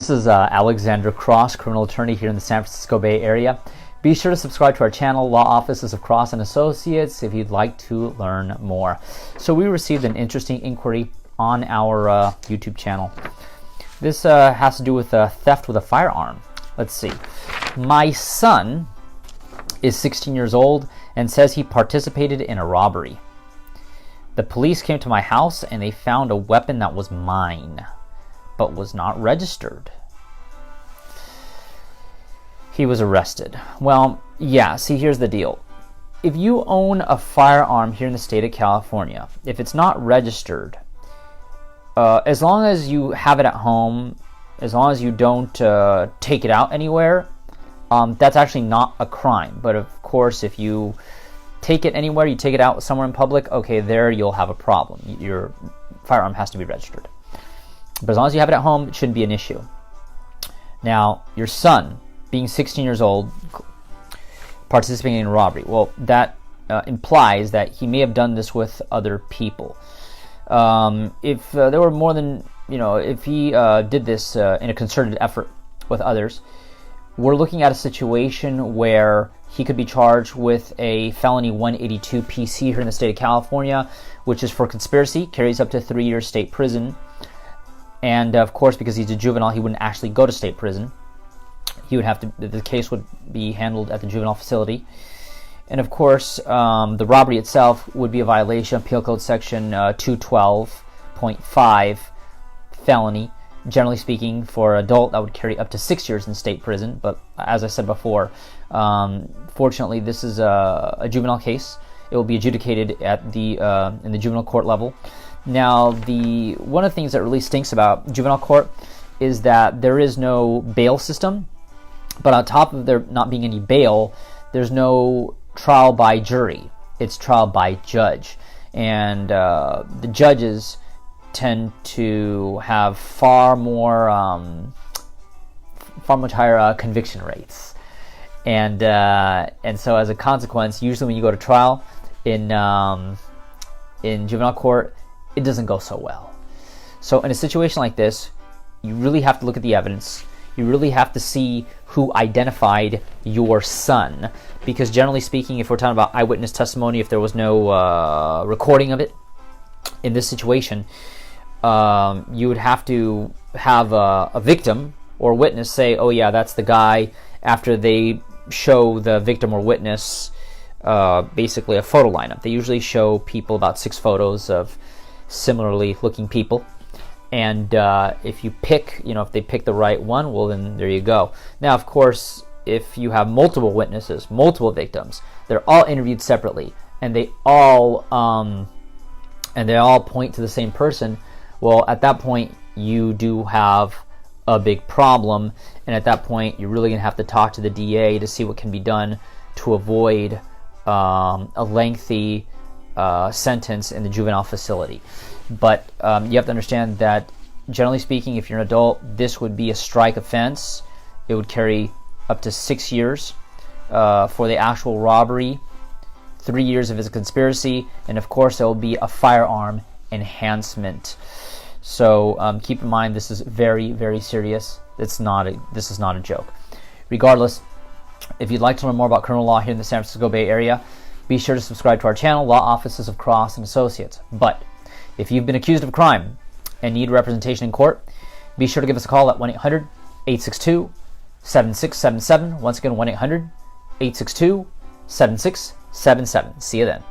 This is Alexander Cross, criminal attorney here in the San Francisco Bay Area. Be sure to subscribe to our channel, Law Offices of Cross and Associates, if you'd like to learn more. So we received an interesting inquiry on our YouTube channel. This has to do with theft with a firearm. Let's see. My son is 16 years old and says he participated in a robbery. The police came to my house and they found a weapon that was mine, but was not registered. He was arrested. Well, yeah, see, here's the deal. If you own a firearm here in the state of California, if it's not registered, as long as you have it at home, as long as you don't take it out anywhere, that's actually not a crime. But of course, if you take it anywhere, you take it out somewhere in public, okay, there you'll have a problem. Your firearm has to be registered. But as long as you have it at home, it shouldn't be an issue. Now, your son, being 16 years old, participating in a robbery, well, that implies that he may have done this with other people. If there were more than, if he did this in a concerted effort with others, we're looking at a situation where he could be charged with a felony 182 PC here in the state of California, which is for conspiracy, carries up to 3 years state prison. And of course, because he's a juvenile, he wouldn't actually go to state prison. He would have to, the case would be handled at the juvenile facility. And of course, the robbery itself would be a violation of Penal Code Section 212.5, felony. Generally speaking, for an adult, that would carry up to 6 years in state prison. But as I said before, fortunately, this is a juvenile case. It will be adjudicated at the in the juvenile court level. Now, one of the things that really stinks about juvenile court is that there is no bail system. But on top of there not being any bail, there's no trial by jury. It's trial by judge. And the judges tend to have far much higher conviction rates. And so as a consequence, usually when you go to trial in juvenile court, it doesn't go so well. So in a situation like this, you really have to look at the evidence. You really have to see who identified your son, because generally speaking, if we're talking about eyewitness testimony, if there was no recording of it in this situation, you would have to have a victim or witness say, oh yeah, that's the guy, after they show the victim or witness basically a photo lineup. They usually show people, about 6 photos of similarly looking people. And if you pick, if they pick the right one, well, then there you go. Now, of course, if you have multiple witnesses, multiple victims, they're all interviewed separately, and they all point to the same person. Well, at that point, you do have a big problem, and at that point, you're really going to have to talk to the DA to see what can be done to avoid a lengthy sentence in the juvenile facility. But you have to understand that, generally speaking, if you're an adult, this would be a strike offense. It would carry up to 6 years for the actual robbery, 3 years if it's a conspiracy, and of course there will be a firearm enhancement. So keep in mind, this is very, very serious. This is not a joke. Regardless, if you'd like to learn more about criminal law here in the San Francisco Bay Area, be sure to subscribe to our channel, Law Offices of Cross and Associates. But if you've been accused of a crime and need representation in court, be sure to give us a call at 1-800-862-7677. Once again, 1-800-862-7677. See you then.